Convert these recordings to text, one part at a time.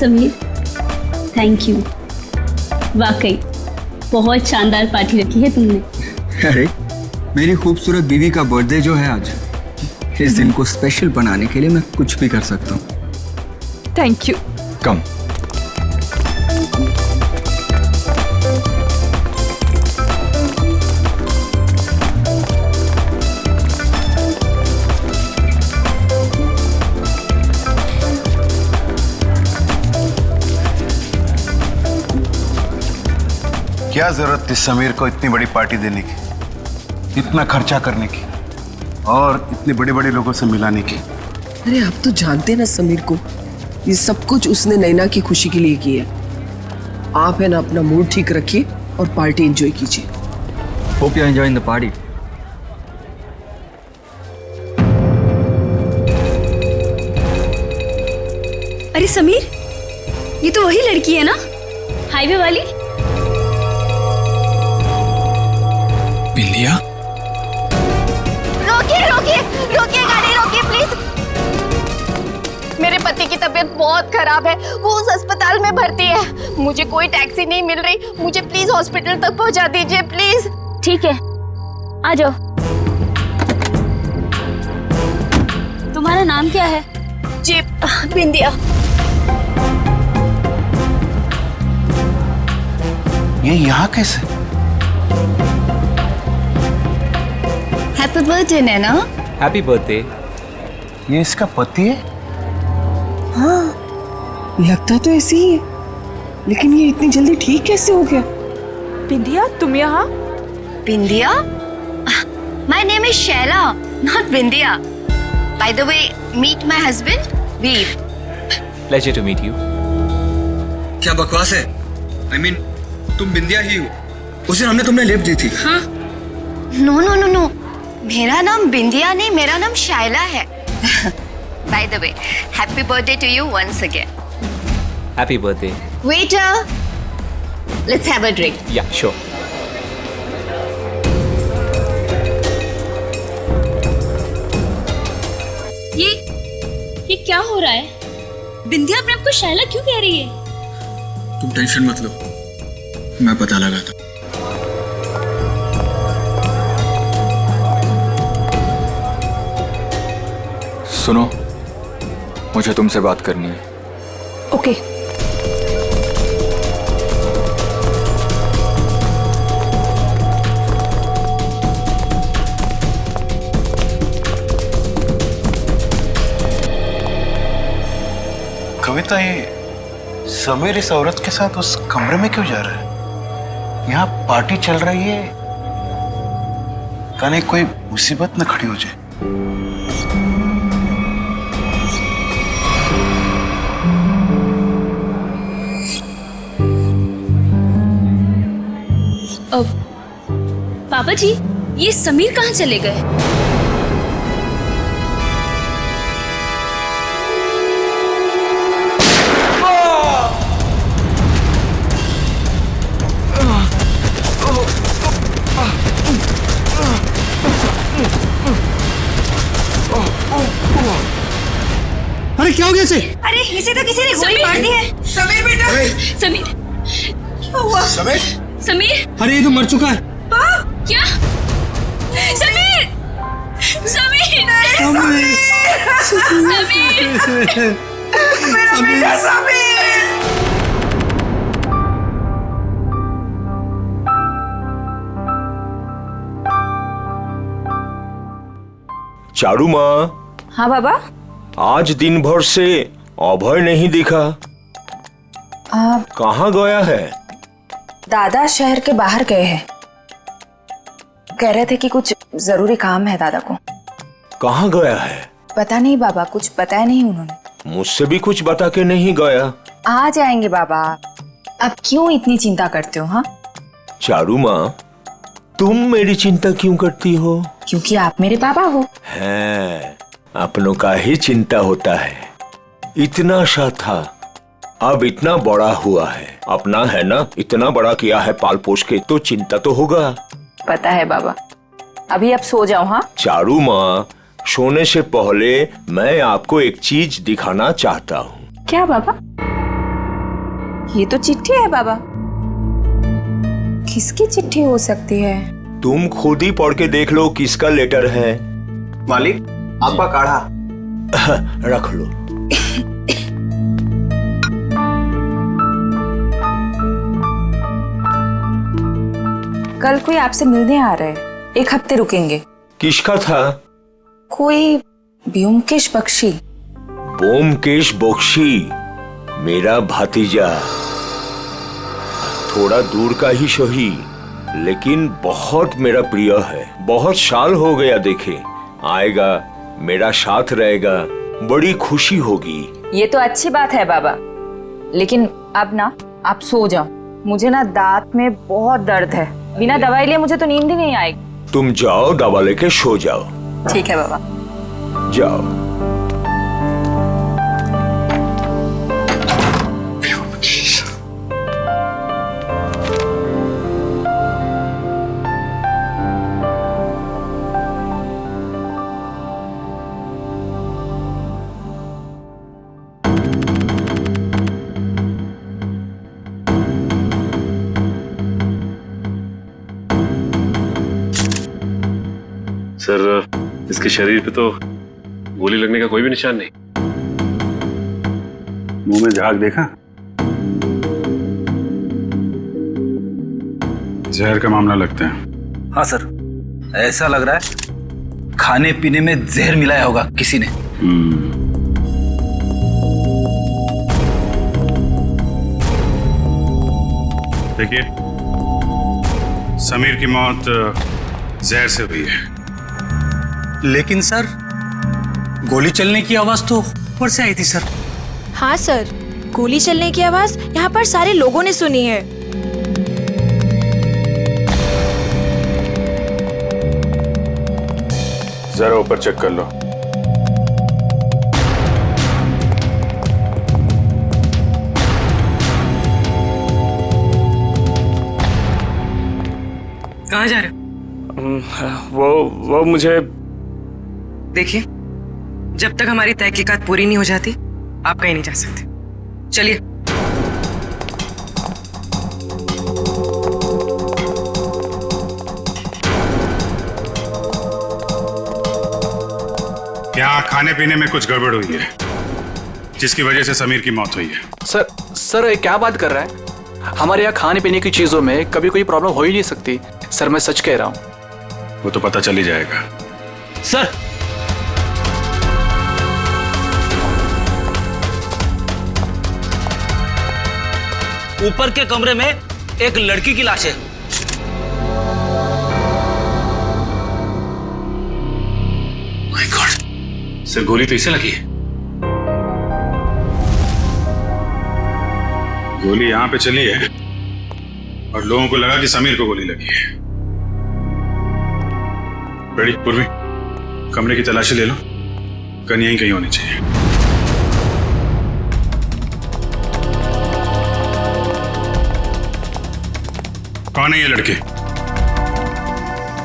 Sameer, thank you. वाकई बहुत शानदार पार्टी रखी है तुमने। अरे मेरी खूबसूरत बीवी का बर्थडे जो है आज, इस दिन को स्पेशल बनाने के लिए मैं कुछ भी कर सकता हूँ। Thank you. कम। क्या जरूरत थी समीर को इतनी बड़ी पार्टी देने की, इतना खर्चा करने की और इतने बड़े बड़े लोगों से मिलाने की? अरे आप तो जानते ना समीर को, ये सब कुछ उसने नैना की खुशी के लिए किया। आप है ना अपना मूड ठीक रखिए और पार्टी एंजॉय कीजिए। Hope you are enjoying the party. अरे समीर, ये तो वही लड़की है ना, हाईवे वाली? बिंदिया? रोकिए रोकिए रोकिए, गाड़ी रोकिए प्लीज। मेरे पति की तबीयत बहुत खराब है, वो उस अस्पताल में भर्ती है। मुझे कोई टैक्सी नहीं मिल रही, मुझे प्लीज हॉस्पिटल तक पहुंचा दीजिए प्लीज। ठीक है, आ जाओ। तुम्हारा नाम क्या है? जी बिंदिया। ये यहाँ कैसे? Happy birthday Naina. Happy birthday. ये इसका पति है? हाँ, लगता तो ऐसे ही है, लेकिन ये इतनी जल्दी ठीक कैसे हो गया? बिंदिया, तुम यहाँ? Bindiya? My name is Shaila, not Bindiya. By the way, meet my husband Veer. Pleasure to meet you. क्या बकवास है? I mean, तुम बिंदिया ही हो। उस दिन हमने तुमने लिप दी थी। हाँ? नो नो नो नो, मेरा नाम बिंदिया नहीं, मेरा नाम शाइला है। By the way, happy birthday to you once again. Happy birthday. Waiter, let's have a drink. Yeah sure. ये क्या हो रहा है? बिंदिया अपने आप को शैला क्यों कह रही है? तुम टेंशन मत लो, मैं पता लगाता। सुनो, मुझे तुमसे बात करनी है। ओके। कविता, ये समीर इस औरत के साथ उस कमरे में क्यों जा रहा है? यहाँ पार्टी चल रही है, कहीं कोई मुसीबत न खड़ी हो जाए। पापा जी, ये समीर कहाँ चले गए? अरे क्या हो गया इसे? अरे इसे तो किसी ने गोली मार दी है। समीर बेटा, समीर, क्या हुआ? समीर? समीर, अरे ये तो मर चुका है। क्या? समीर, समीर, समीर, मेरा बेटा समीर। चारू माँ, हाँ बाबा। आज दिन भर से अभय नहीं दिखा, कहाँ गया है? दादा शहर के बाहर गए हैं, कह रहे थे कि कुछ जरूरी काम है दादा को। कहाँ गया है? पता नहीं बाबा, कुछ बताया नहीं उन्होंने। मुझसे भी कुछ बता के नहीं गया। आ जाएंगे बाबा, अब क्यों इतनी चिंता करते हो? हाँ चारू माँ, तुम मेरी चिंता क्यों करती हो? क्योंकि आप मेरे पापा हो। है, अपनों का ही चिंता होता है। इतना सा था, अब इतना बड़ा हुआ है। अपना है ना, इतना बड़ा किया है पाल पोष के, तो चिंता तो होगा। पता है बाबा, अभी आप सो जाओ। हाँ चारू माँ, सोने से पहले मैं आपको एक चीज दिखाना चाहता हूँ। क्या बाबा? ये तो चिट्ठी है बाबा। किसकी चिट्ठी हो सकती है? तुम खुद ही पढ़ के देख लो किसका लेटर है। मालिक, आपका काढ़ा। रख लो। कल कोई आपसे मिलने आ रहा है, 1 हफ्ते रुकेंगे। किसका था? कोई ब्योमकेश बख्शी। ब्योमकेश बख्शी मेरा भतीजा, थोड़ा दूर का ही सही, लेकिन बहुत मेरा प्रिय है। बहुत साल हो गया देखे। आएगा, मेरा साथ रहेगा, बड़ी खुशी होगी। ये तो अच्छी बात है बाबा, लेकिन अब ना आप सो जाओ। मुझे ना दांत में बहुत दर्द है, बिना दवाई लिए मुझे तो नींद ही नहीं आएगी। तुम जाओ, दवा लेके सो जाओ। ठीक है बाबा। जाओ। सर, इसके शरीर पे तो गोली लगने का कोई भी निशान नहीं। मुंह में झाग देखा? जहर का मामला लगता है। हाँ सर, ऐसा लग रहा है खाने पीने में जहर मिलाया होगा किसी ने। देखिए, समीर की मौत जहर से हुई है। लेकिन सर, गोली चलने की आवाज तो ऊपर से आई थी सर। हाँ सर, गोली चलने की आवाज यहाँ पर सारे लोगों ने सुनी है। जरा ऊपर चेक कर लो। कहाँ जा रहे हो? वो मुझे देखिए, जब तक हमारी तहकीकात पूरी नहीं हो जाती, आप कहीं नहीं जा सकते। चलिए। यहाँ खाने पीने में कुछ गड़बड़ हुई है, जिसकी वजह से समीर की मौत हुई है। सर ये क्या बात कर रहा है? हमारे यहाँ खाने पीने की चीजों में कभी कोई प्रॉब्लम हो ही नहीं सकती। सर, मैं सच कह रहा हूँ। वो तो पता चल ही जाएगा। सर, ऊपर के कमरे में एक लड़की की लाश है। माय गॉड, सर गोली तो इसे लगी है। गोली यहां पे चली है और लोगों को लगा कि समीर को गोली लगी है। बेड़ी, पूर्वी, कमरे की तलाशी ले लो। गन यहीं कहीं होनी चाहिए। कौन है ये लड़के?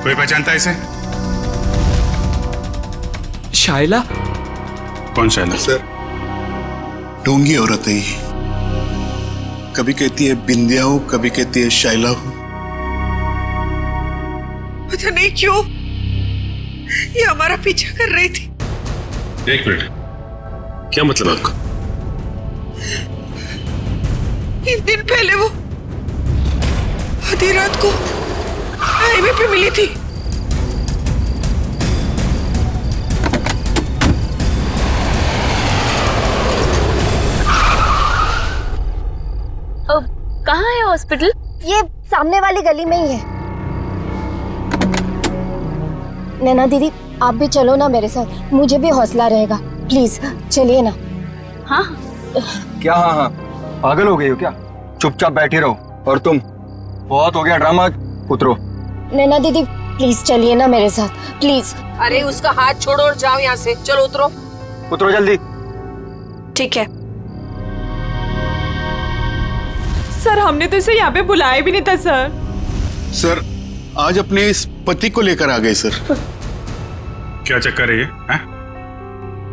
कोई पहचानता है इसे? शाइला? कौन शाइला? सर, ढोंगी औरत है ये। कभी कहती है बिंदिया हो, कभी कहती है शाइला हो। पता नहीं क्यों ये हमारा पीछा कर रही थी। एक मिनट, क्या मतलब आपका? 3 दिन पहले वो आधी रात को हाईवे पे मिली थी। कहाँ है हॉस्पिटल? ये सामने वाली गली में ही है। नैना दीदी, आप भी चलो ना मेरे साथ, मुझे भी हौसला रहेगा। प्लीज चलिए ना। हाँ। क्या हाँ हाँ, पागल हो गई हो क्या? चुपचाप बैठी रहो। और तुम, बहुत हो गया ड्रामा, उतरो। नैना दीदी प्लीज चलिए ना मेरे साथ, प्लीज। अरे उसका हाथ छोड़ो और जाओ यहाँ से। चलो उतरो। उतरो जल्दी। ठीक है सर, हमने तो इसे यहाँ पे बुलाया भी नहीं था सर। सर, आज अपने इस पति को लेकर आ गए सर। क्या चक्कर है ये? हैं?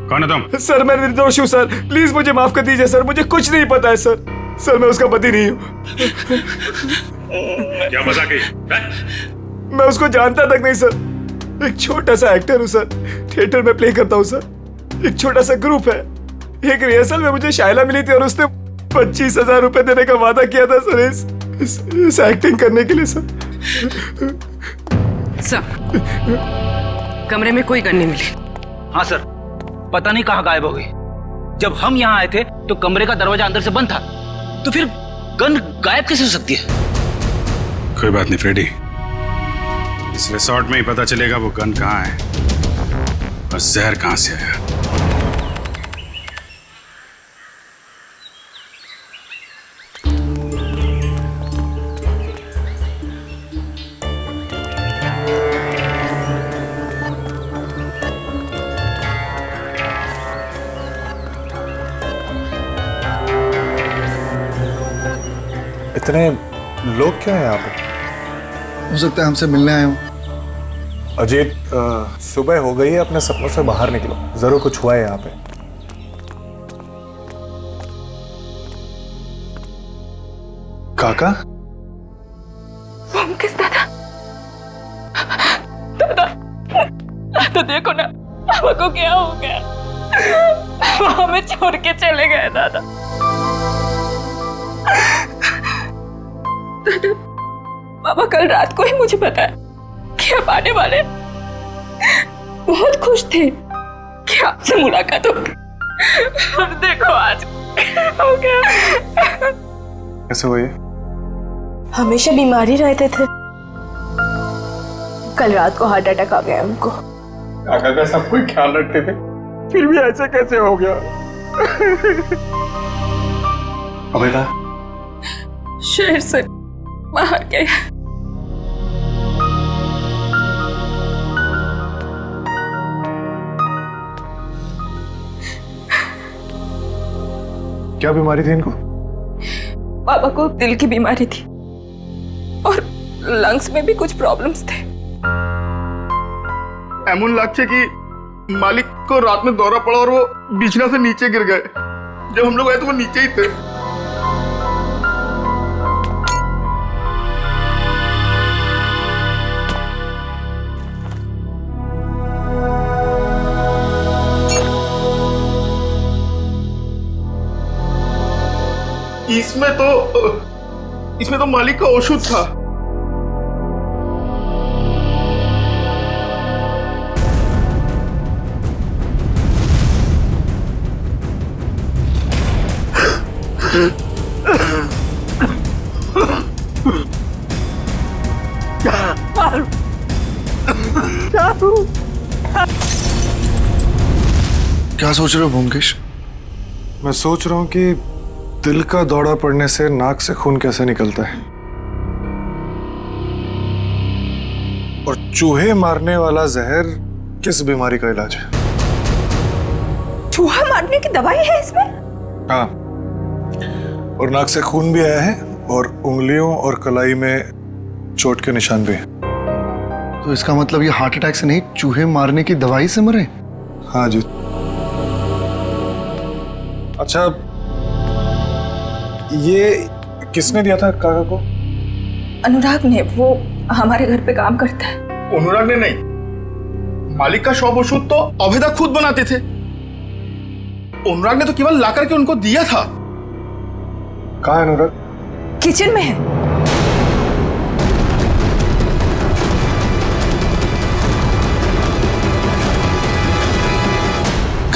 कौन है तुम? सर, मैं निर्दोष हूँ सर, प्लीज मुझे माफ कर दीजिए सर, मुझे कुछ नहीं पता है सर। सर मैं उसका पति नहीं हूँ। क्या मजाक है? मैं उसको जानता तक नहीं सर। एक छोटा सा एक्टर हूँ सर, थिएटर में प्ले करता हूँ सर। एक छोटा सा ग्रुप है। एक रिहर्सल में मुझे शायला मिली थी और उसने 25,000 रुपए देने का वादा किया था सर इस एक्टिंग करने के लिए सर। कमरे में कोई गन नहीं मिली। हाँ सर, पता नहीं कहाँ गायब हो गई। जब हम यहाँ आए थे तो कमरे का दरवाजा अंदर से बंद था, तो फिर गन गायब कैसे हो सकती है? कोई बात नहीं फ्रेडी, इस रिसोर्ट में ही पता चलेगा वो गन कहाँ है और जहर कहाँ से आया। इतने लोग क्या हैं यहाँ पे? हो सकता है हमसे मिलने आए हो। अजीत, सुबह हो गई है, अपने सपनों से बाहर निकलो। जरूर कुछ हुआ है यहाँ पे। काका? किस दादा? दादा, तो देखो ना पापा को क्या हो गया। वो हमें छोड़ के चले गए दादा। दादा, पापा कल रात को ही मुझे बताया कि आप आने वाले। बहुत खुश थे कि आपसे मुलाकात होगी। और देखो आज क्या हो गया। कैसे हुई? हमेशा बीमारी रहते थे, कल रात को हार्ट अटैक आ गया उनको। काका का सब कोई ख्याल रखते थे, फिर भी ऐसे कैसे हो गया? अबेदा शहर से बाहर गए। क्या बीमारी थी इनको? पापा को दिल की बीमारी थी और लंग्स में भी कुछ प्रॉब्लम्स थे। एमन लगছে कि मालिक को रात में दौरा पड़ा और वो बिछना से नीचे गिर गए। जब हम लोग आए तो वो नीचे ही थे। इसमें तो मालिक का औषध था। क्या सोच रहे हो ब्योमकेश? मैं सोच रहा हूँ कि दिल का दौरा पड़ने से नाक से खून कैसे निकलता है, और चूहे मारने वाला जहर किस बीमारी का इलाज है। चूहा मारने की दवाई है इसमें? हाँ, और नाक से खून भी आया है और उंगलियों और कलाई में चोट के निशान भी हैं। तो इसका मतलब ये हार्ट अटैक से नहीं, चूहे मारने की दवाई से मरे? हाँ जी। अच्छा, ये किसने दिया था काका को? अनुराग ने, वो हमारे घर पे काम करता है। अनुराग ने नहीं, मालिक का शॉप औषध तो अभेदा खुद बनाते थे। अनुराग ने तो केवल लाकर के उनको दिया था। कहाँ है अनुराग? किचन में है।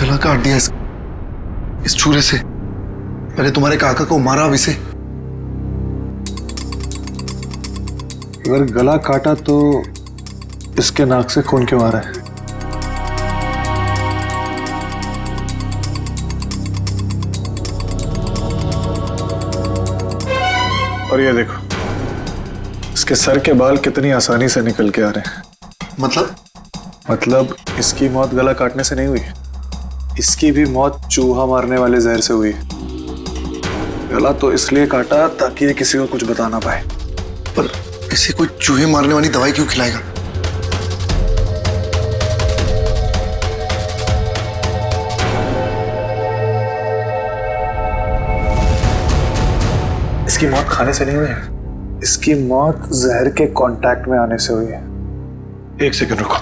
गला काट दिया इस छुरे से। पहले तुम्हारे काका को मारा, अब इसे। अगर गला काटा तो इसके नाक से खून क्यों आ रहा है? और ये देखो, इसके सर के बाल कितनी आसानी से निकल के आ रहे हैं। मतलब इसकी मौत गला काटने से नहीं हुई, इसकी भी मौत चूहा मारने वाले जहर से हुई। गला तो इसलिए काटा ताकि ये किसी को कुछ बता ना पाए। पर इसे कोई चूहे मारने वाली दवाई क्यों खिलाएगा? इसकी मौत खाने से नहीं हुई है, इसकी मौत जहर के कांटेक्ट में आने से हुई है। एक सेकंड रुको।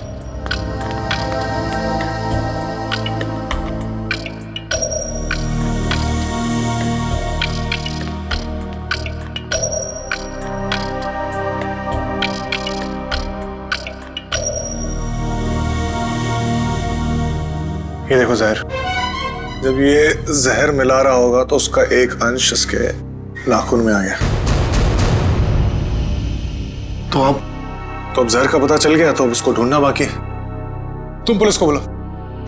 ये देखो जहर, जब ये जहर मिला रहा होगा तो उसका एक अंश इसके नाखून में आ गया। तो अब जहर का पता चल गया, तो अब उसको ढूंढना बाकी। तुम पुलिस को बोलो।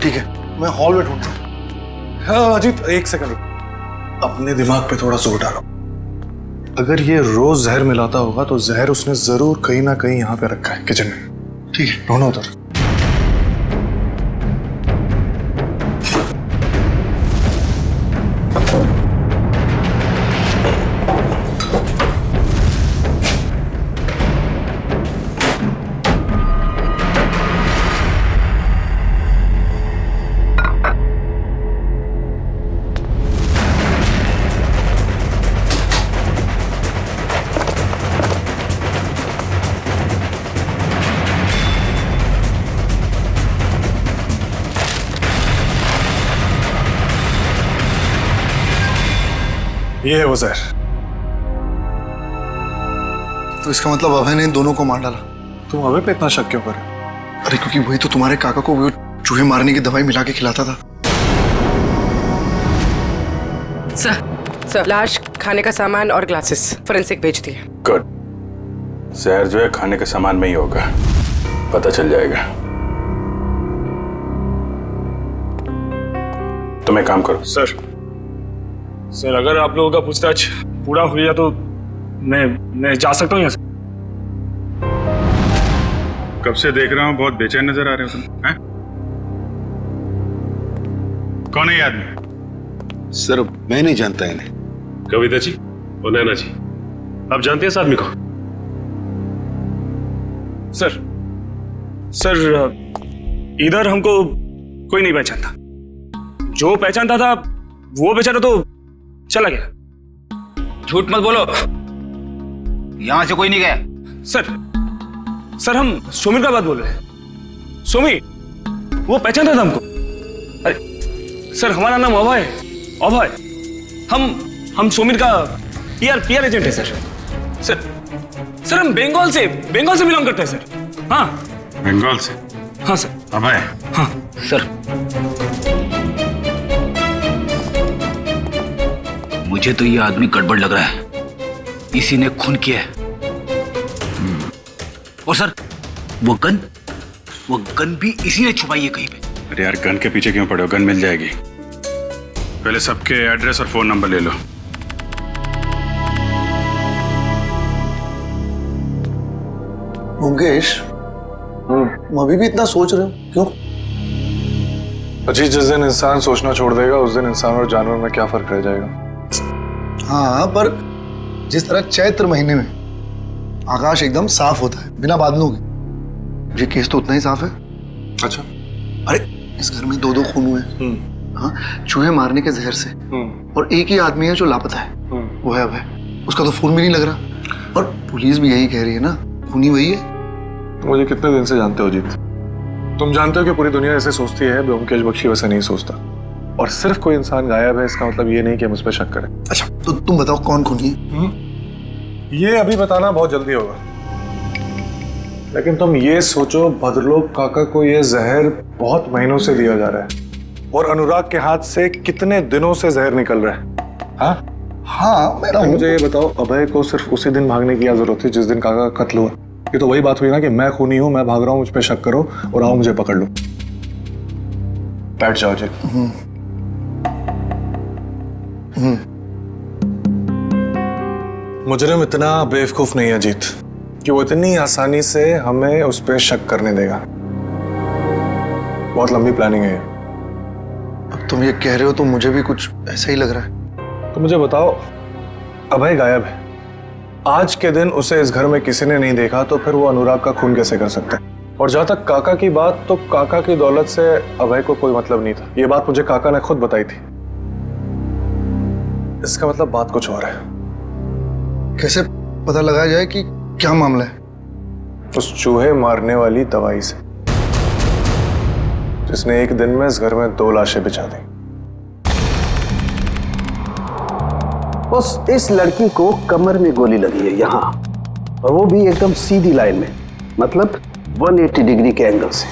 ठीक है, मैं हॉल में ढूंढता हूं। हाँ अजीत, एक सेकंड रुको, अपने दिमाग पे थोड़ा जोर डालो। अगर ये रोज जहर मिलाता होगा तो जहर उसने जरूर कहीं ना कहीं यहाँ पे रखा है, किचन में। ठीक है, ढूंढो उधर। ये है वो जहर। तो इसका मतलब अभय ने इन दोनों को मार डाला। तुम अभय पे इतना शक क्यों कर रहे हो? अरे क्योंकि वही तो तुम्हारे काका को वो चूहे मारने की दवाई मिला के खिलाता था। सर, लाश, खाने का सामान और ग्लासेस फोरेंसिक भेज दिए। गुड। जहर जो है खाने के सामान में ही होगा, पता चल जाएगा। तुम एक काम करो। सर अगर आप लोगों का पूछताछ पूरा हो गया तो मैं जा सकता हूँ यहाँ से। कब से देख रहा हूँ, बहुत बेचैन नजर आ रहे हो तुम। हैं? कौन है ये आदमी? सर मैं नहीं जानता इन्हें। कविता जी और नैना जी, आप जानते हैं इस आदमी को? सर इधर हमको कोई नहीं पहचानता। जो पहचानता था वो बेचारा तो चला गया। झूठ मत बोलो, यहां से कोई नहीं गया। सर हम सोमी का बात बोल रहे हैं। सोमी वो पहचानता था हमको। अरे सर हमारा नाम अभय है। अभय, हम सोमी का पीआर एजेंट है सर हम बंगाल से बिलोंग करते हैं सर। हाँ बंगाल से? हाँ सर। अभय? हाँ सर मुझे तो ये आदमी गड़बड़ लग रहा है, इसी ने खून किया है। और सर वो गन भी इसी ने छुपाई है कहीं पे। अरे यार गन के पीछे क्यों पड़े हो, गन मिल जाएगी। पहले सबके एड्रेस और फोन नंबर ले लो। मुकेश, तुम अभी भी इतना सोच रहे हो, क्यों? अजीत, जिस दिन इंसान सोचना छोड़ देगा उस दिन इंसान और जानवर में क्या फर्क रह जाएगा? हाँ, पर जिस तरह चैत्र महीने में आकाश एकदम साफ होता है बिना बादलों के, ये केस तो उतना ही साफ है। अच्छा। अरे इस घर में 2 खून हुए। हाँ, चूहे मारने के जहर से। और एक ही आदमी है जो लापता है, वो है अभय। उसका तो खून भी नहीं लग रहा, और पुलिस भी यही कह रही है ना, खूनी वही है। तुम मुझे कितने दिन से जानते हो अजीत? तुम जानते हो कि पूरी दुनिया ऐसे सोचती है, ब्योमकेश बख्शी वैसे नहीं सोचता। और सिर्फ कोई इंसान गायब है इसका मतलब ये नहीं कि हम उस पर शक करें। अच्छा तो तुम बताओ कौन खूनी है? ये अभी बताना बहुत जल्दी होगा, लेकिन तुम ये सोचो भद्रलोक काका को ये जहर बहुत महीनों से दिया जा रहा है, और अनुराग के हाथ से कितने दिनों से जहर निकल रहा है। हाँ, मुझे ये बताओ, अभय को सिर्फ उसी दिन भागने की क्या जरूरत थी जिस दिन काका का कत्ल हुआ? ये तो वही बात हुई ना कि मैं खूनी हूं, मैं भाग रहा हूं, मुझ पे शक करो और आओ मुझे पकड़ लो। बैठ जाओ जी। मुजरिम इतना बेवकूफ नहीं है अजीत कि वो इतनी आसानी से हमें उस पर शक करने देगा। बहुत लंबी प्लानिंग है ये। अब तुम ये कह रहे हो तो मुझे भी कुछ ऐसा ही लग रहा है। तो मुझे बताओ, अभय गायब है, आज के दिन उसे इस घर में किसी ने नहीं देखा, तो फिर वो अनुराग का खून कैसे कर सकता है? और जहां तक काका की बात, तो काका की दौलत से अभय को कोई मतलब नहीं था। ये बात मुझे काका ने खुद बताई थी। इसका मतलब बात कुछ और है। कैसे पता लगाया जाए कि क्या मामला है? उस चूहे मारने वाली दवाई से, जिसने एक दिन में इस घर में 2 लाशें बिछा दी। बस इस लड़की को कमर में गोली लगी है यहाँ, और वो भी एकदम सीधी लाइन में, मतलब 180 डिग्री के एंगल से।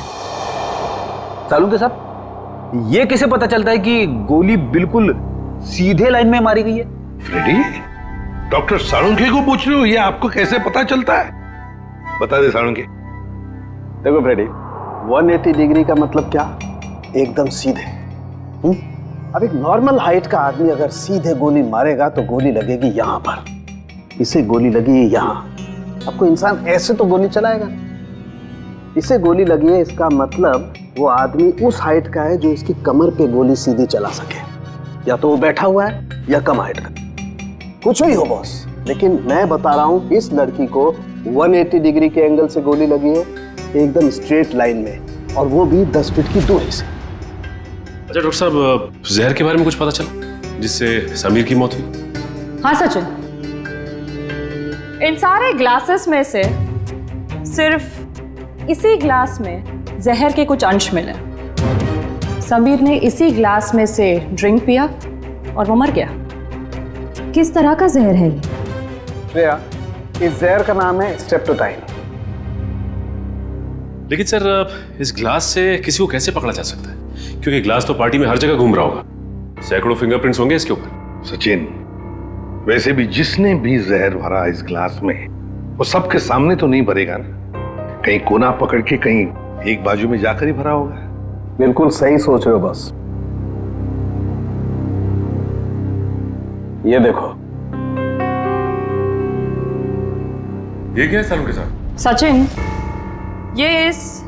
सालुंके साहब, ये कैसे पता चलता है कि गोली बिल्कुल सीधे लाइन में मारी गई है? फ्रेडी, डॉक्टर सालुंके को पूछ रहे हो, ये आपको कैसे पता चलता है? बता दे सालुंके। देखो फ्रेडी, 180 डिग्री का मतलब क्या? एकदम सीधे। अब एक नॉर्मल हाइट का आदमी अगर सीधे गोली मारेगा तो गोली लगेगी यहां पर, इसे गोली लगी यहाँ। अब कोई इंसान ऐसे तो गोली चलाएगा, इसे गोली लगी है, इसका मतलब वो आदमी उस हाइट का है जो इसकी कमर पे गोली सीधी चला सके। या तो वो बैठा हुआ है या कम हाइट का, कुछ भी हो बॉस, लेकिन मैं बता रहा हूं इस लड़की को 180 डिग्री के एंगल से गोली लगी है, एकदम स्ट्रेट लाइन में, और वो भी 10 फीट की दूरी से। अच्छा डॉक्टर साहब, जहर के बारे में कुछ पता चला जिससे समीर की मौत हुई? हाँ सचिन, इन सारे ग्लासेस में से सिर्फ इसी ग्लास में जहर के कुछ अंश मिले। समीर ने इसी ग्लास में से ड्रिंक पिया और वो मर गया। किस तरह का जहर है ये? श्रेया, इस जहर का नाम है स्ट्रेप्टोटाइन। लेकिन सर, इस ग्लास से किसी को कैसे पकड़ा जा सकता है? क्योंकि ग्लास तो पार्टी में हर जगह घूम रहा होगा, सैकड़ों फिंगरप्रिंट्स होंगे इसके ऊपर। सचिन, वैसे भी जिसने भी जहर भरा इस ग्लास में, वो सबके सामने तो नहीं भरेगा ना, कहीं कोना पकड़ के कहीं एक बाजू में जाकर ही भरा होगा। बिल्कुल सही सोच रहे हो बस। ये देखो, ये क्या है सालुंके साहब? सचिन, ये इस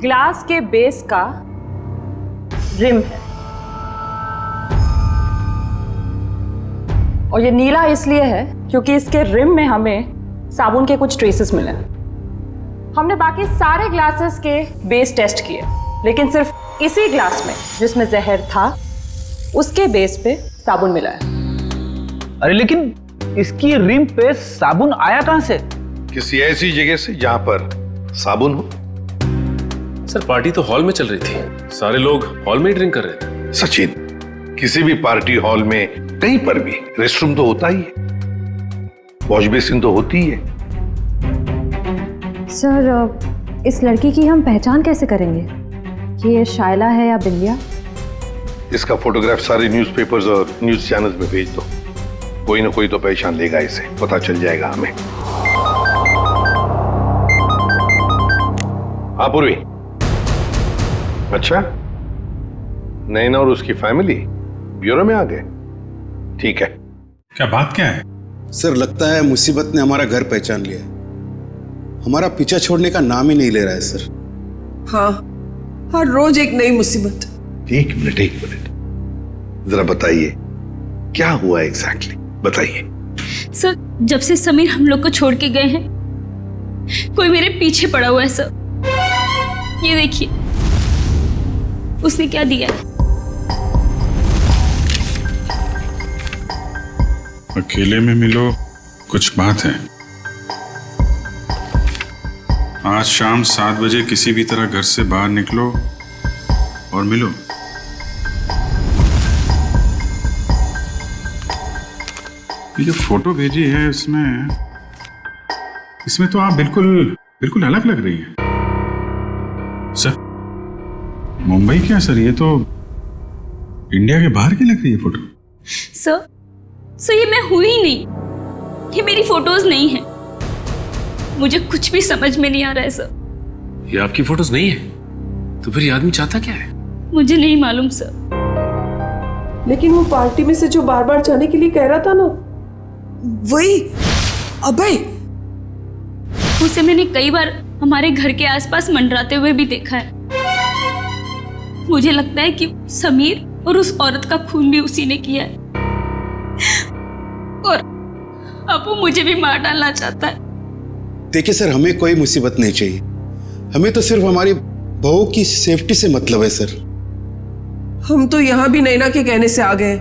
ग्लास के बेस का रिम है, और ये नीला इसलिए है क्योंकि इसके रिम में हमें साबुन के कुछ ट्रेसेस मिले। हमने बाकी सारे ग्लासेस के बेस टेस्ट किए, लेकिन सिर्फ इसी ग्लास में जिसमें जहर था उसके बेस पे साबुन मिला है। अरे लेकिन इसकी रिम पे साबुन आया कहां से? किसी ऐसी जगह से जहां पर साबुन हो। सर, पार्टी तो हॉल में चल रही थी, सारे लोग हॉल में ही ड्रिंक कर रहे थे। सचिन, किसी भी पार्टी हॉल में कहीं पर भी रेस्टरूम तो होता ही है, वॉश बेसिन तो होती ही है। सर, इस लड़की की हम पहचान कैसे करेंगे कि ये शायला है या बिंदिया? इसका फोटोग्राफ सारे न्यूज़पेपर्स और न्यूज चैनल्स में भेज दो, कोई ना कोई तो पहचान लेगा, इसे पता चल जाएगा हमें। हाँ पूर्वी, अच्छा, नैना और उसकी फैमिली ब्यूरो में आ गए? ठीक है। क्या बात क्या है? सर, लगता है मुसीबत ने हमारा घर पहचान लिया, हमारा पीछा छोड़ने का नाम ही नहीं ले रहा है सर। हाँ, हर रोज एक नई मुसीबत। एक मिनट, जरा बताइए क्या हुआ एग्जैक्टली, बताइए। सर, जब से समीर हम लोग को छोड़ के गए हैं, कोई मेरे पीछे पड़ा हुआ है सर। ये देखिए, उसने क्या दिया है। अकेले में मिलो, कुछ बात है। आज शाम 7 बजे किसी भी तरह घर से बाहर निकलो और मिलो। ये जो फोटो भेजी है इसमें तो आप बिल्कुल अलग लग रही है। सर, मुंबई क्या सर, ये तो इंडिया के बाहर की लग रही है फोटो। सर ये मैं हुई ही नहीं, ये मेरी फोटोज नहीं है। मुझे कुछ भी समझ में नहीं आ रहा है सर। ये आपकी फोटोज नहीं है तो फिर ये आदमी चाहता क्या है? मुझे नहीं मालूम सर। लेकिन वो पार्टी में से जो बार बार जाने के लिए कह रहा था ना, वही अभय। उसे मैंने कई बार हमारे घर के आसपास मंडराते हुए भी देखा है। मुझे लगता है कि समीर और उस औरत का खून भी उसी ने किया है, और अब वो मुझे भी मार डालना चाहता है। देखिए सर, हमें कोई मुसीबत नहीं चाहिए, हमें तो सिर्फ हमारी बहू की सेफ्टी से मतलब है सर। हम तो यहाँ भी नैना के कहने से आ गए,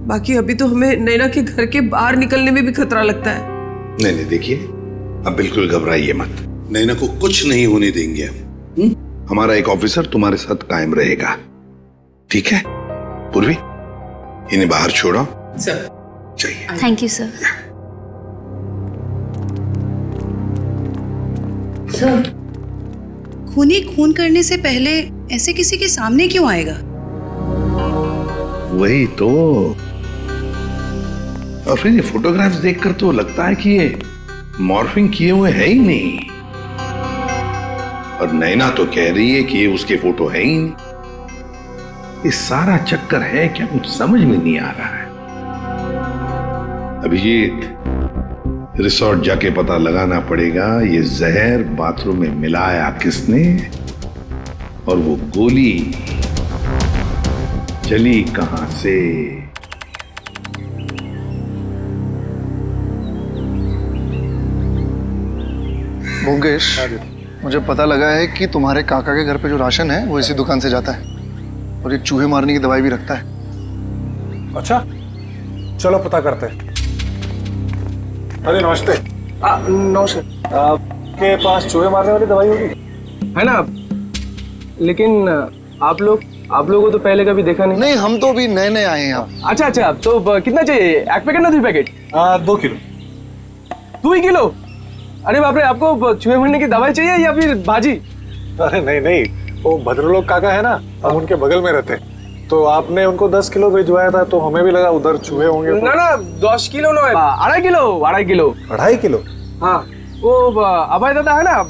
बाकी अभी तो हमें नैना के घर के बाहर निकलने में भी खतरा लगता है। नहीं नहीं, देखिए अब बिल्कुल घबराइए मत। नैना को कुछ नहीं होने देंगे हम। हमारा एक ऑफिसर तुम्हारे साथ कायम रहेगा, ठीक है? पूर्वी, इन्हें बाहर छोड़ो। सर चाहिए। Thank you sir. सर, खूनी खून करने से पहले ऐसे किसी के सामने क्यों आएगा? वही तो। और फिर ये फोटोग्राफ्स देखकर तो लगता है कि ये मॉर्फिंग किए हुए है ही नहीं। और नैना तो कह रही है कि ये उसके फोटो है ही नहीं। ये सारा चक्कर है क्या, कुछ समझ में नहीं आ रहा है। अभिजीत, रिसोर्ट जाके पता लगाना पड़ेगा ये जहर बाथरूम में मिलाया किसने, और वो गोली चली कहां से। भोगेश, मुझे पता लगा है कि तुम्हारे काका के घर पे जो राशन है वो इसी दुकान से जाता है, और ये चूहे मारने की दवाई भी रखता है। अच्छा, चलो पता करते हैं। अरे नमस्ते। नमस्ते। आपके पास चूहे मारने वाली दवाई होगी? है ना, लेकिन आप लोगों को तो पहले कभी देखा नहीं। नहीं, हम तो भी नए नए आए हैं यहाँ। अच्छा अच्छा, तो कितना चाहिए? एक पैकेट ना 2 पैकेट? 2 किलो। 2 ही किलो? अरे बाप रे, आपको चूहे मरने की दवाई चाहिए या फिर भाजी? अरे नहीं नहीं, वो भद्रलोक काका है ना, हम उनके बगल में रहते हैं। तो आपने उनको 10 किलो भिजवाया था, तो हमें भी लगा उधर चूहे होंगे। ना ना, 10 किलो ना, 2.5 किलो। 2.5 किलो? हाँ, वो अभय दादा है ना,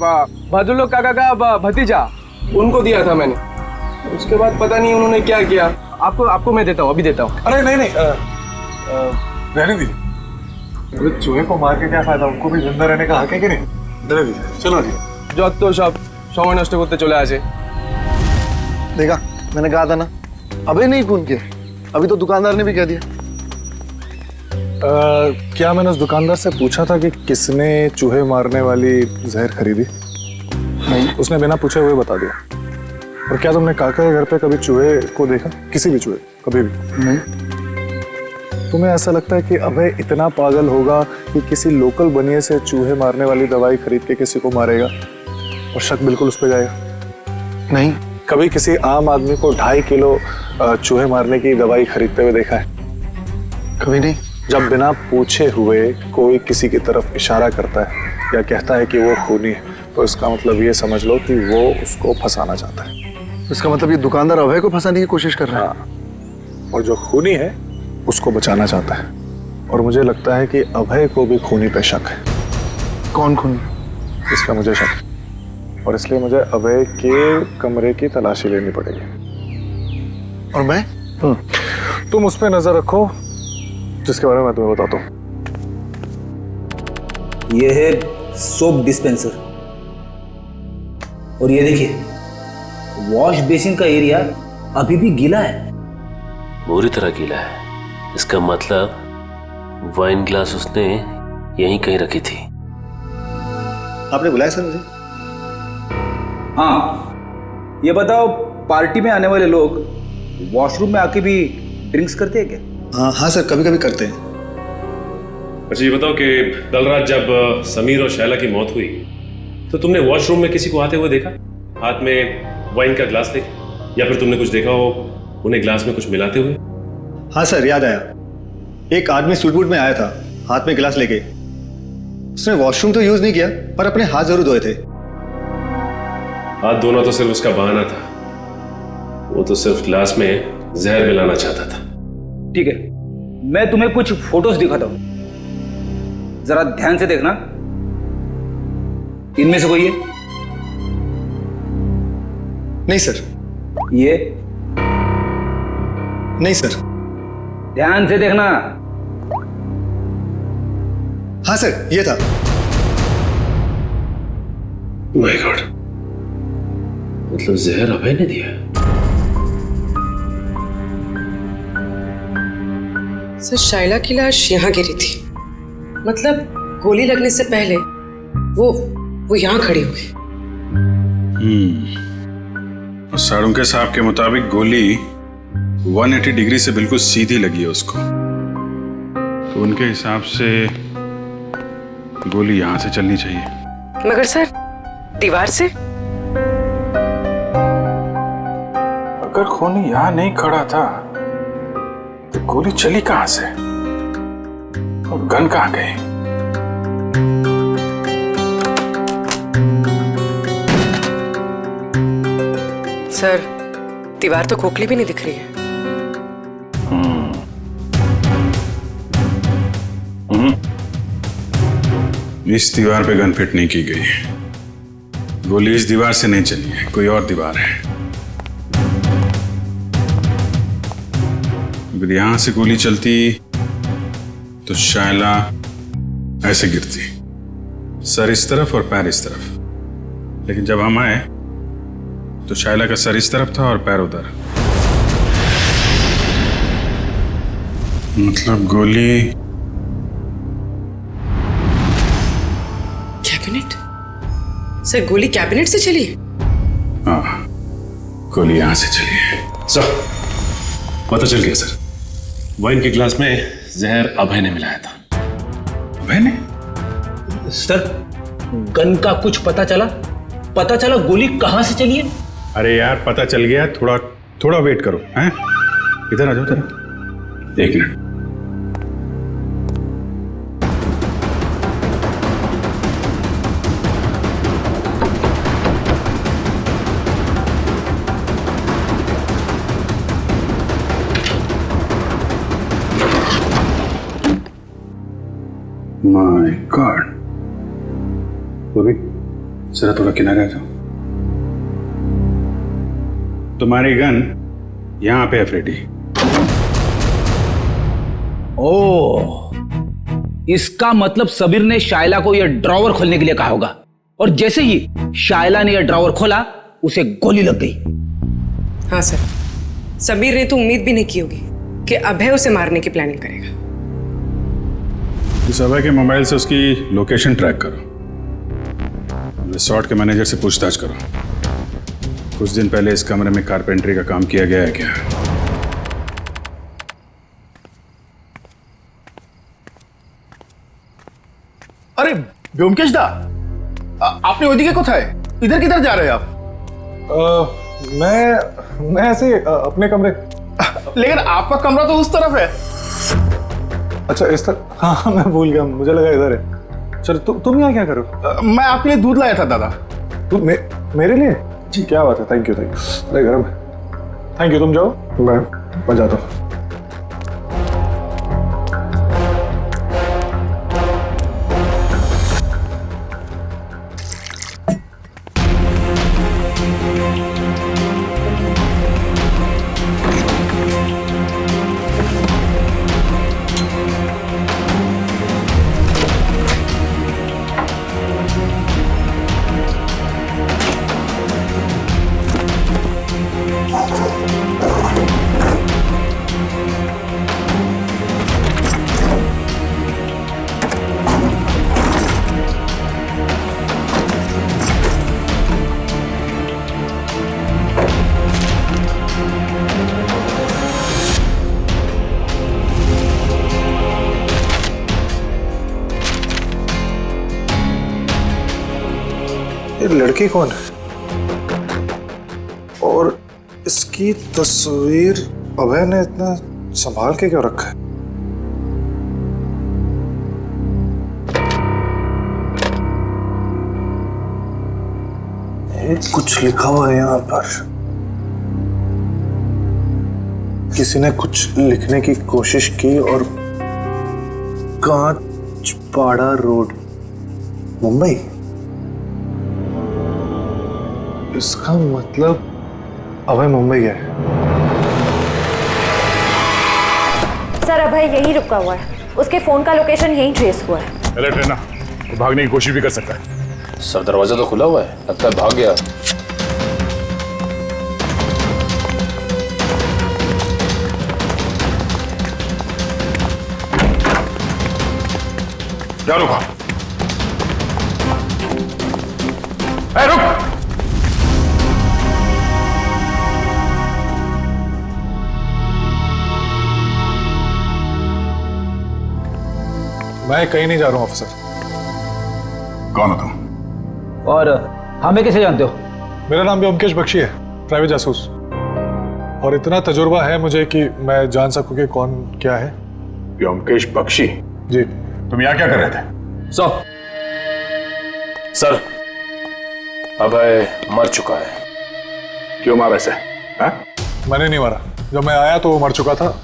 भद्रलोक काका का भतीजा, उनको दिया था मैंने। उसके बाद पता नहीं उन्होंने क्या किया। आपको मैं देता हूँ, अभी देता हूँ। अरे नहीं नहीं, रहने दीजिए। चूहे को मार के क्या फायदा, उनको भी जिंदा रहने का हक है कि नहीं? रहने दीजिए, चलो जी। যত সব সময় নষ্ট করতে চলে আসে। देखा, मैंने कहा था ना, अबे नहीं खून किया। अभी तो दुकानदार ने भी कह दिया। क्या मैंने उस दुकानदार से पूछा था कि किसने चूहे मारने वाली जहर खरीदी? नहीं, उसने बिना पूछे हुए बता दिया। और क्या तुमने काका के घर पे कभी चूहे को देखा? किसी भी चूहे, कभी भी? नहीं। तुम्हें ऐसा लगता है कि अभय इतना पागल होगा कि किसी लोकल बनिए से चूहे मारने वाली दवाई खरीद के किसी को मारेगा, और शक बिल्कुल उस पर जाएगा? नहीं। कभी किसी आम आदमी को 2.5 किलो चूहे मारने की दवाई खरीदते हुए देखा है? कभी नहीं। जब बिना पूछे हुए कोई किसी की तरफ इशारा करता है या कहता है कि वो खूनी है, तो इसका मतलब ये समझ लो कि वो उसको फंसाना चाहता है। इसका मतलब ये दुकानदार अभय को फंसाने की कोशिश कर रहा है। और जो खूनी है उसको बचाना चाहता है। और मुझे लगता है कि अभय को भी खूनी पे शक है। कौन खूनी? इसका मुझे शक है, और इसलिए मुझे अभय के कमरे की तलाशी लेनी पड़ेगी। और मैं? तुम उस पर नजर रखो जिसके बारे में मैं तुम्हें बताता हूँ। ये है सोप डिस्पेंसर, और ये देखिए वॉश बेसिन का एरिया अभी भी गीला है, बुरी तरह गीला है। इसका मतलब वाइन ग्लास उसने यहीं कहीं रखी थी। आपने बुलाया सर मुझे? हाँ, ये बताओ, पार्टी में आने वाले लोग वॉशरूम में आके भी ड्रिंक्स करते हैं क्या? हाँ सर, कभी कभी करते हैं। अच्छा, ये बताओ कि कल रात जब समीर और शैला की मौत हुई, तो तुमने वॉशरूम में किसी को आते हुए देखा, हाथ में वाइन का ग्लास लेके, या फिर तुमने कुछ देखा हो उन्हें ग्लास में कुछ मिलाते हुए? हाँ सर, याद आया। एक आदमी सूट बूट में आया था, हाथ में गिलास लेके। उसने वॉशरूम तो यूज नहीं किया, पर अपने हाथ जरूर धोए थे। हाथ धोना तो सिर्फ उसका बहाना था, वो तो सिर्फ ग्लास में जहर मिलाना चाहता था। ठीक है, मैं तुम्हें कुछ फोटोज दिखाता हूं, जरा ध्यान से देखना। इनमें से कोई है? नहीं सर। ये? नहीं सर। ध्यान से देखना। हाँ सर, ये था। माय गॉड, मतलब जहर अभय ने दिया? सर, शाइला की लाश यहाँ गिरी थी, मतलब गोली लगने से पहले वो यहाँ खड़ी हुई। साड़ुंके साहब के मुताबिक गोली 180 डिग्री से बिल्कुल सीधी लगी है उसको, तो उनके हिसाब से गोली यहां से चलनी चाहिए। मगर सर, दीवार से? अगर खूनी यहां नहीं खड़ा था तो गोली चली कहां से और गन कहां गई? सर, दीवार तो खोखली भी नहीं दिख रही है। इस दीवार पे गन फिट नहीं की गई। गोली इस दीवार से नहीं चली है, कोई और दीवार है। अगर यहां से गोली चलती तो शायला ऐसे गिरती, सर इस तरफ और पैर इस तरफ। लेकिन जब हम आए तो शायला का सर इस तरफ था और पैर उधर। मतलब गोली कैबिनेट? सर, गोली कैबिनेट से चली? हाँ, गोली यहां से चली है। सर, पता चल गया सर। वाइन के ग्लास में जहर अभय ने मिलाया था। अभय ने? सर, गन का कुछ पता चला? पता चला गोली कहां से चली है? अरे यार, पता चल गया। थोड़ा थोड़ा वेट करो। हैं? इधर आ जाओ जरा, एक मिनट। My God. बॉबी, जरा थोड़ा किनारे आ जाओ। तुम्हारी गन यहां पे है फ्रेडी। ओह, इसका मतलब समीर ने शायला को यह ड्रॉवर खोलने के लिए कहा होगा, और जैसे ही शायला ने यह ड्रॉवर खोला उसे गोली लग गई। हाँ सर, समीर ने तो उम्मीद भी नहीं की होगी कि अभय उसे मारने की प्लानिंग करेगा। इस अभय के मोबाइल से उसकी लोकेशन ट्रैक करो। रिसोर्ट के मैनेजर से पूछताछ करो। कुछ दिन पहले इस कमरे में कारपेंटरी का काम किया गया है क्या? अरे व्योमकेश दा, आपने ओदिके को था है? इधर किधर जा रहे हैं आप? मैं ऐसे अपने कमरे। लेकिन आपका कमरा तो उस तरफ है। अच्छा, इस तरफ? हाँ, मैं भूल गया, मुझे लगा इधर है। चलो, तुम यहाँ क्या करो? मैं आपके लिए दूध लाया था दादा। तुम मेरे लिए? जी, क्या बात है, थैंक यू। अरे गरम है। थैंक यू, तुम जाओ, मैं जाता हूँ। ये लड़की कौन है और इसकी तस्वीर अभय ने इतना संभाल के क्यों रखा है? कुछ लिखा हुआ है यहाँ पर। किसी ने कुछ लिखने की कोशिश की और कांचपाड़ा रोड, मुंबई। इसका मतलब अभय मुंबई गया है। सर, अभय यहीं रुका हुआ है। उसके फोन का लोकेशन यहीं ट्रेस हुआ है। अलर्ट रहना, वो भागने की कोशिश भी कर सकता है। सर, दरवाजा तो खुला हुआ है, लगता है भाग गया। क्या रुका? रुक! मैं कहीं नहीं जा रहा हूं ऑफिसर। कौन हो तुम? और हमें कैसे जानते हो? मेरा नाम व्योमकेश बख्शी है, प्राइवेट जासूस। और इतना तजुर्बा है मुझे कि मैं जान सकूं कि कौन क्या है। व्योमकेश बख्शी? जी। तुम यहाँ क्या कर रहे थे? सर, अभय मर चुका है। क्यों मारा ऐसे? मैंने नहीं मारा, जब मैं आया तो वो मर चुका था।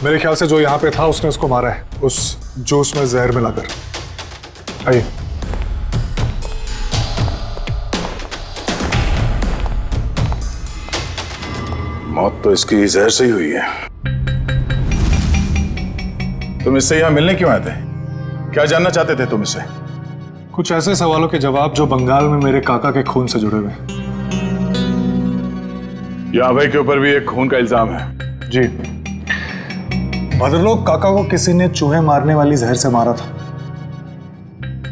मेरे ख्याल से जो यहाँ पे था उसने उसको मारा है, उस जूस में जहर मिलाकर। आइए। मौत तो इसकी जहर से ही हुई है। तुम इससे यहाँ मिलने क्यों आए थे? क्या जानना चाहते थे तुम इससे? कुछ ऐसे सवालों के जवाब जो बंगाल में मेरे काका के खून से जुड़े हुए। यहाँ अभय के ऊपर भी एक खून का इल्जाम है। जी। भद्रलोक काका को किसी ने चूहे मारने वाली जहर से मारा था,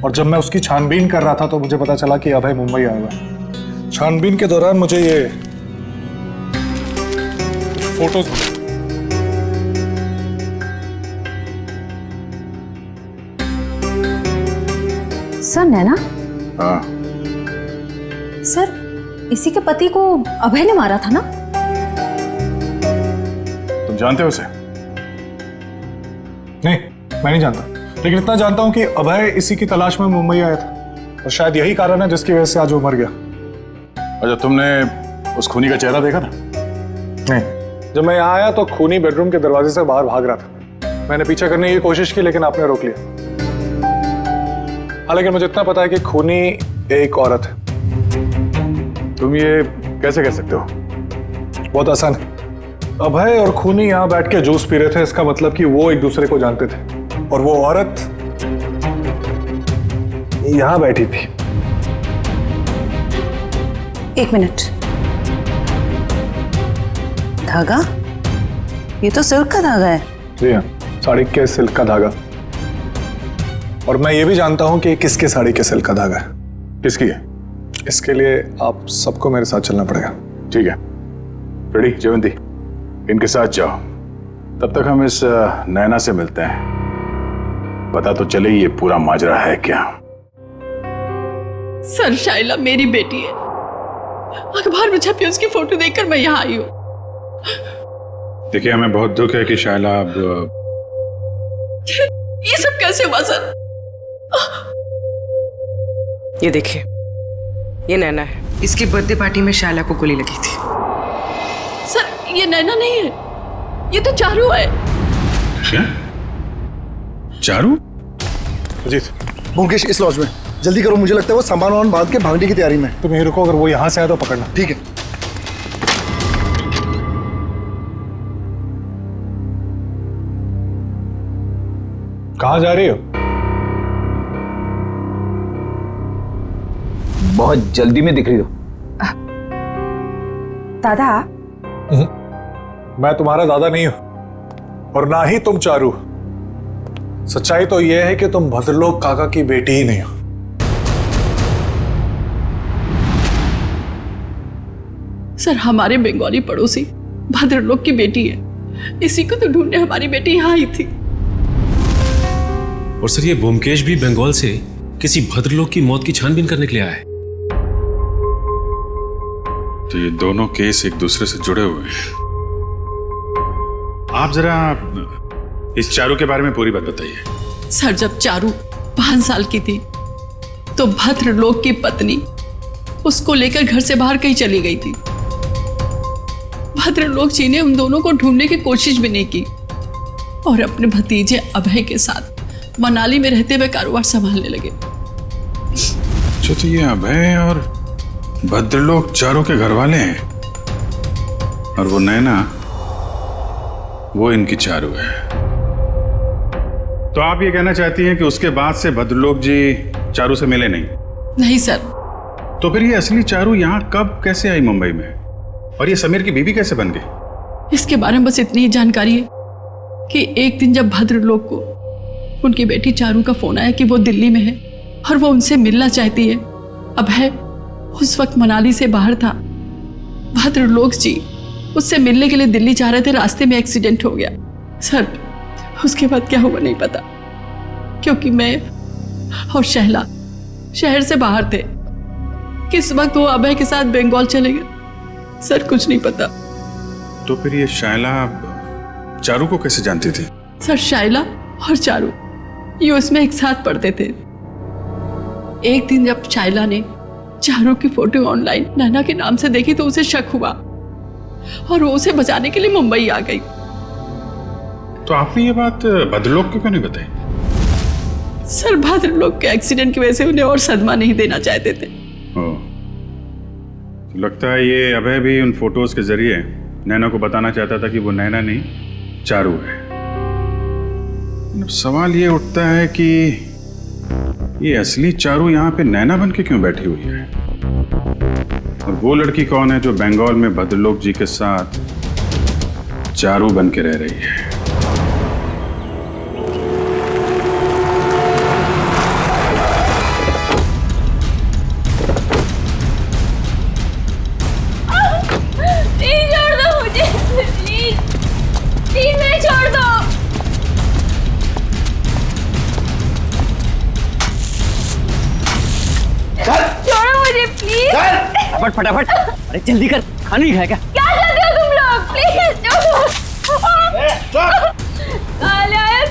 और जब मैं उसकी छानबीन कर रहा था तो मुझे पता चला कि अभय मुंबई आया हुआ है। छानबीन के दौरान मुझे ये फोटोज सर, नैना? हाँ। सर, इसी के पति को अभय ने मारा था ना? तुम जानते हो उसे? नहीं, मैं नहीं जानता, लेकिन इतना जानता हूं कि अभय इसी की तलाश में मुंबई आया था, और शायद यही कारण है जिसकी वजह से आज वो मर गया। अच्छा, तुमने उस खूनी का चेहरा देखा था? नहीं, जब मैं यहाँ आया तो खूनी बेडरूम के दरवाजे से बाहर भाग रहा था। मैंने पीछा करने की कोशिश की, लेकिन आपने रोक लिया। हालांकि मुझे इतना पता है कि खूनी एक औरत है। तुम ये कैसे कह सकते हो? बहुत आसान है। अभय और खूनी यहाँ बैठ के जूस पी रहे थे, इसका मतलब कि वो एक दूसरे को जानते थे, और वो औरत यहाँ बैठी थी। एक मिनट। धागा? ये तो सिल्क का धागा है। जी हाँ, साड़ी के सिल्क का धागा। और मैं ये भी जानता हूँ कि किसके साड़ी के सिल्क का धागा है। किसकी है? इसके लिए आप सबको मेरे साथ चलना पड़ेगा। ठीक है। रेडी जयवंती, इनके साथ जाओ। तब तक हम इस नैना से मिलते हैं, पता तो चले ये पूरा माजरा है क्या। सर, शाइला मेरी बेटी है। अखबार में छपी उसकी फोटो देखकर मैं यहाँ आई हूँ। देखिए, हमें बहुत दुख है कि शाइला अब ये सब कैसे हुआ सर? ये देखिए, ये नैना है। इसकी बर्थडे पार्टी में शाइला को गोली लगी थी। सर, ये नैना नहीं है, ये तो चारू है। क्या? चारू? अजीत, मुकेश इस लॉज में, जल्दी करो, मुझे लगता है वो सामान वामान बांध के भागने की तैयारी में। तुम यहीं रुको, अगर वो यहाँ से आया तो पकड़ना। ठीक है। कहाँ जा रही हो? बहुत जल्दी में दिख रही हो। दादा? मैं तुम्हारा दादा नहीं हूं, और ना ही तुम चारू। सच्चाई तो यह है कि तुम भद्रलोक काका की बेटी ही नहीं हो। सर, हमारे बंगाली पड़ोसी भद्रलोक की बेटी है। इसी को तो ढूंढने हमारी बेटी यहाँ आई थी। और सर, ये ब्योमकेश भी बंगाल से किसी भद्रलोक की मौत की छानबीन करने के लिए आया है। तो ये दोनों केस एक दूसरे से जुड़े हुए हैं। आप जरा इस चारू के बारे में पूरी बात बताइए। सर, जब चारू 5 साल की थी तो भद्रलोक की पत्नी उसको लेकर घर से बाहर कहीं चली गई थी। भद्रलोक जी ने उन दोनों को ढूंढने की कोशिश भी नहीं की, और अपने भतीजे अभय के साथ मनाली में रहते हुए कारोबार संभालने लगे। तो ये अभय और भद्रलोक चारों के घर वाले हैं, और वो नैना, वो इनकी चारू है। तो आप ये कहना चाहती हैं कि उसके बाद से भद्रलोक जी चारू से मिले नहीं? नहीं सर। तो फिर ये असली चारू यहाँ कब कैसे आई मुंबई में, और ये समीर की बीवी कैसे बन गई? इसके बारे में बस इतनी ही जानकारी है कि एक दिन जब भद्रलोक को उनकी बेटी चारू का फोन आया कि वो दिल्ली में है और वो उनसे मिलना चाहती है। अभय उस वक्त मनाली से बाहर था। भद्रलोक जी उससे मिलने के लिए दिल्ली जा रहे थे, रास्ते में एक्सीडेंट हो गया। सर, उसके बाद क्या हुआ नहीं पता, क्योंकि मैं और शैला शहर से बाहर थे। किस वक्त वो अभय के साथ बंगाल चले गए सर कुछ नहीं पता। तो फिर ये शायला चारू को कैसे जानती थी? सर शायला और चारू ये उसमें एक साथ पढ़ते थे। एक दिन जब शायला ने चारू की फोटो ऑनलाइन नैना के नाम से देखी तो उसे शक हुआ और वो उसे बचाने के लिए मुंबई आ गई। तो आपने ये बात भद्रलोक को क्यों नहीं बताई? सर भद्रलोक के एक्सीडेंट की वजह से उन्हें और सदमा नहीं देना चाहते थे। तो लगता है ये अभय भी उन फोटोज के जरिए नैना को बताना चाहता था कि वो नैना नहीं चारू है। अब सवाल ये उठता है कि ये असली चारू यहाँ पे नैना बन के क्यों बैठी हुई है, और वो लड़की कौन है जो बंगाल में भद्रलोक जी के साथ चारू बन के रह रही है? फटाफट अरे जल्दी कर, खाना नहीं खाया क्या? क्या करते हो तुम लोग? प्लीज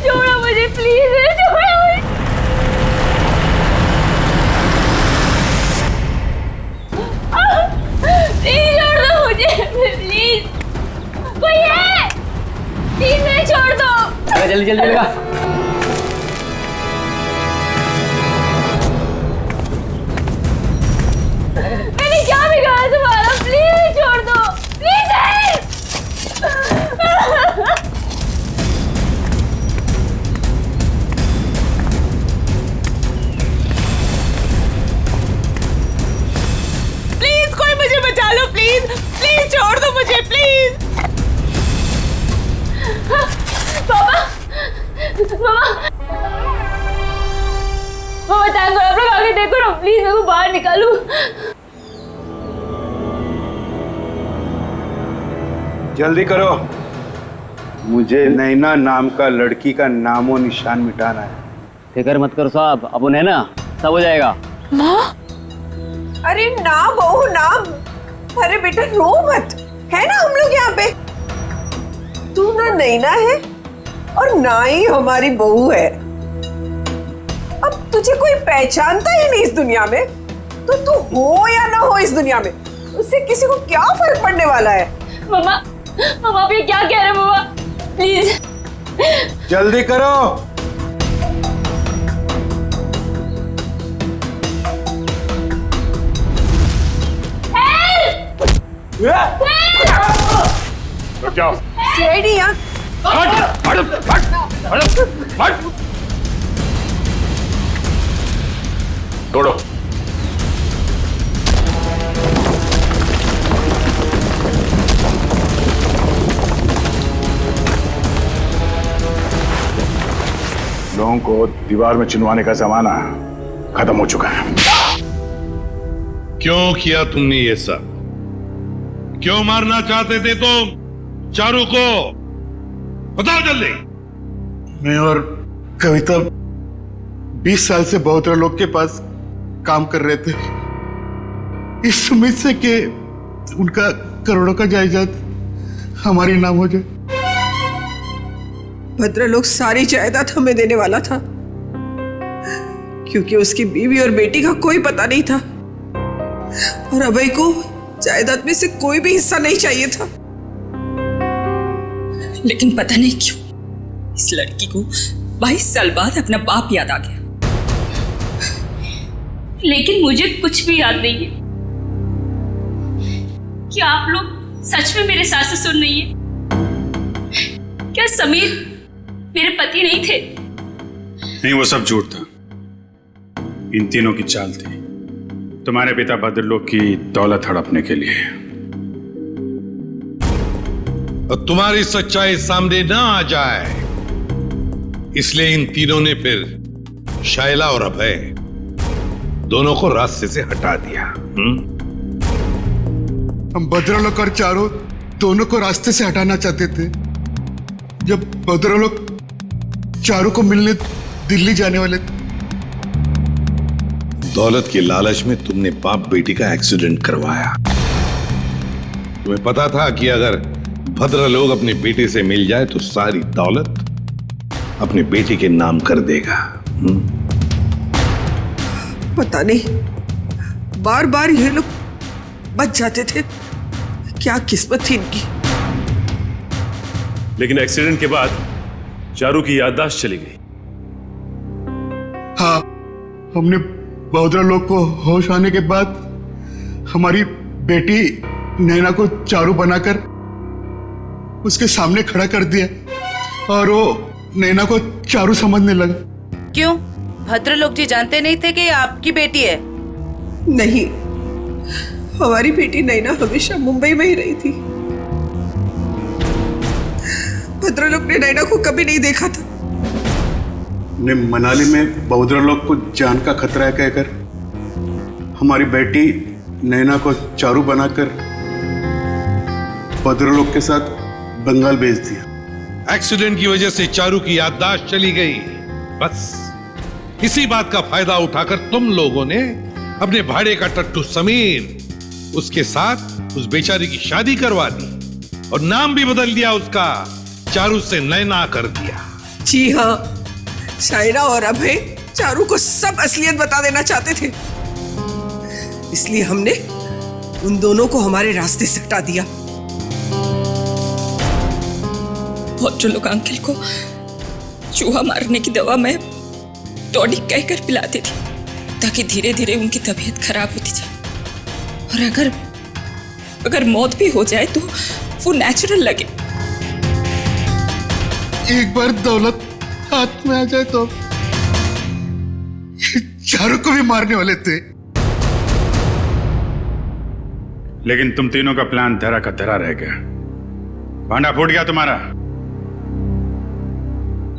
छोड़ो मुझे, प्लीज छोड़ो मुझे। प्लीज छोड़ दो मुझे, प्लीज कोई है? प्लीज मुझे छोड़ दो। जल्दी जल्दी लगा। क्या बिगाड़ा तुम्हारा? प्लीज छोड़ दो, प्लीज। प्लीज कोई मुझे बचा लो, प्लीज प्लीज छोड़ दो मुझे, प्लीज। पापा पापा टैंक आप लोग आगे देखो ना, प्लीज मेरे को बाहर निकालो। जल्दी करो, मुझे नैना नाम का लड़की का नामो निशान मिटाना है। फिक्र मत करो साहब, अब उन्हें ना सब हो जाएगा। माँ, अरे ना बहू ना, अरे बेटा रो मत, है ना हम लोग यहाँ पे। तू ना नैना है और ना ही हमारी बहू है। अब तुझे कोई पहचानता ही नहीं इस दुनिया में, तो तू हो या ना हो इस दुनिया में, उससे किसी को क्या फर्क पड़ने वाला है। मम्मा मम्मा आप ये क्या कह रहे हैं मम्मा? प्लीज जल्दी करो। रुक जाओ। सीआईडी यहाँ। तोड़ो। लोगों को दीवार में चिनवाने का जमाना खत्म हो चुका है। क्यों किया तुमने ये सब? क्यों मारना चाहते थे तुम चारू को? बताओ जल्दी। मैं और कविता 20 साल से बहुत लोग के पास काम कर रहे थे, इस उम्मीद से कि उनका करोड़ों का जायदाद हमारे नाम हो जाए। भद्रलोक सारी जायदाद हमें देने वाला था, क्योंकि उसकी बीवी और बेटी का कोई पता नहीं था, और अभय को जायदाद में से कोई भी हिस्सा नहीं चाहिए था। लेकिन पता नहीं क्यों इस लड़की को 22 साल बाद अपना बाप याद आ गया। लेकिन मुझे कुछ भी याद नहीं है। क्या आप लोग सच में मेरे सास ससुर नहीं है? क्या समीर मेरे पति नहीं थे? नहीं, वो सब झूठ था। इन तीनों की चाल थी तुम्हारे पिता भद्रलोक की दौलत हड़पने के लिए। और तुम्हारी सच्चाई सामने ना आ जाए इसलिए इन तीनों ने फिर शायला और अभय दोनों को रास्ते से हटा दिया। हम भद्रलोक और चारू दोनों को रास्ते से हटाना चाहते थे। जब भद्रलोक चारू को मिलने दिल्ली जाने वाले थे, दौलत के लालच में तुमने बाप बेटी का एक्सीडेंट करवाया। तुम्हें पता था कि अगर भद्र लोग अपनी बेटी से मिल जाए तो सारी दौलत अपनी बेटी के नाम कर देगा। पता नहीं, बार बार ये लोग बच जाते थे। क्या किस्मत थी इनकी। लेकिन एक्सीडेंट के बाद चारू की याददाश्त चली गई। हाँ, हमने बहोदरा लोग को होश आने के बाद हमारी बेटी नैना को चारू बनाकर उसके सामने खड़ा कर दिया और वो नैना को चारू समझने लगा। क्यों? भद्रलोक जी जानते नहीं थे कि ये आपकी बेटी है? नहीं, हमारी बेटी नैना हमेशा मुंबई में ही रही थी। भद्रलोक ने नैना को कभी नहीं देखा था। ने मनाली में बहोदरा लोग को जान का खतरा है कहकर हमारी बेटी नैना को चारू बनाकर भद्रा लोग के साथ बंगाल भेज दिया। एक्सीडेंट की वजह से चारू की याददाश्त चली गई। बस इसी बात का फायदा उठाकर तुम लोगों ने अपने भाड़े का टट्टू समीर उसके साथ उस बेचारी की शादी करवा दी और नाम भी बदल दिया उसका, चारू से नैना कर दिया। जी हाँ, शायरा और अभय चारू को सब असलियत बता देना चाहते थे, इसलिए हमने उन दोनों को हमारे रास्ते से हटा दिया। बहुत जो लोग अंकल को चूहा मारने की दवा में टॉनिक कहकर पिलाती थी ताकि धीरे धीरे उनकी तबीयत खराब होती जाए, और अगर मौत भी हो जाए तो वो नेचुरल लगे। एक बार दौलत हाथ में आ जाए तो चारू को भी मारने वाले थे। लेकिन तुम तीनों का प्लान धरा का धरा रह गया, भांडा फूट गया तुम्हारा।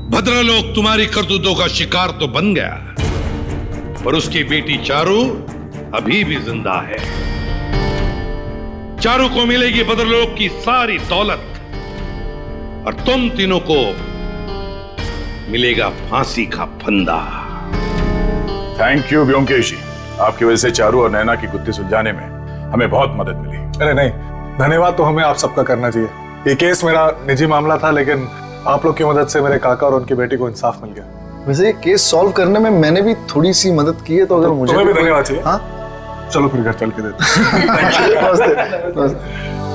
भद्रा लोग तुम्हारी करतूतों का शिकार तो बन गया, पर उसकी बेटी चारू अभी भी जिंदा है। चारू को मिलेगी भद्रलोक की सारी दौलत और तुम तीनों को मिलेगा फांसी का फंदा। थैंक यू व्योमकेश जी, आपकी वजह से चारू और नैना की गुत्थी सुलझाने में हमें बहुत मदद मिली। अरे नहीं, धन्यवाद तो हमें आप सबका करना चाहिए। ये केस मेरा निजी मामला था, लेकिन आप लोग की मदद से मेरे काका और उनकी बेटी को इंसाफ मिल गया। वैसे ये केस सॉल्व करने में मैंने भी थोड़ी सी मदद की है, तो अगर मुझे तुम्हें भी धन्यवाद चाहिए। हाँ, चलो फिर घर चल के देते हैं। नमस्ते।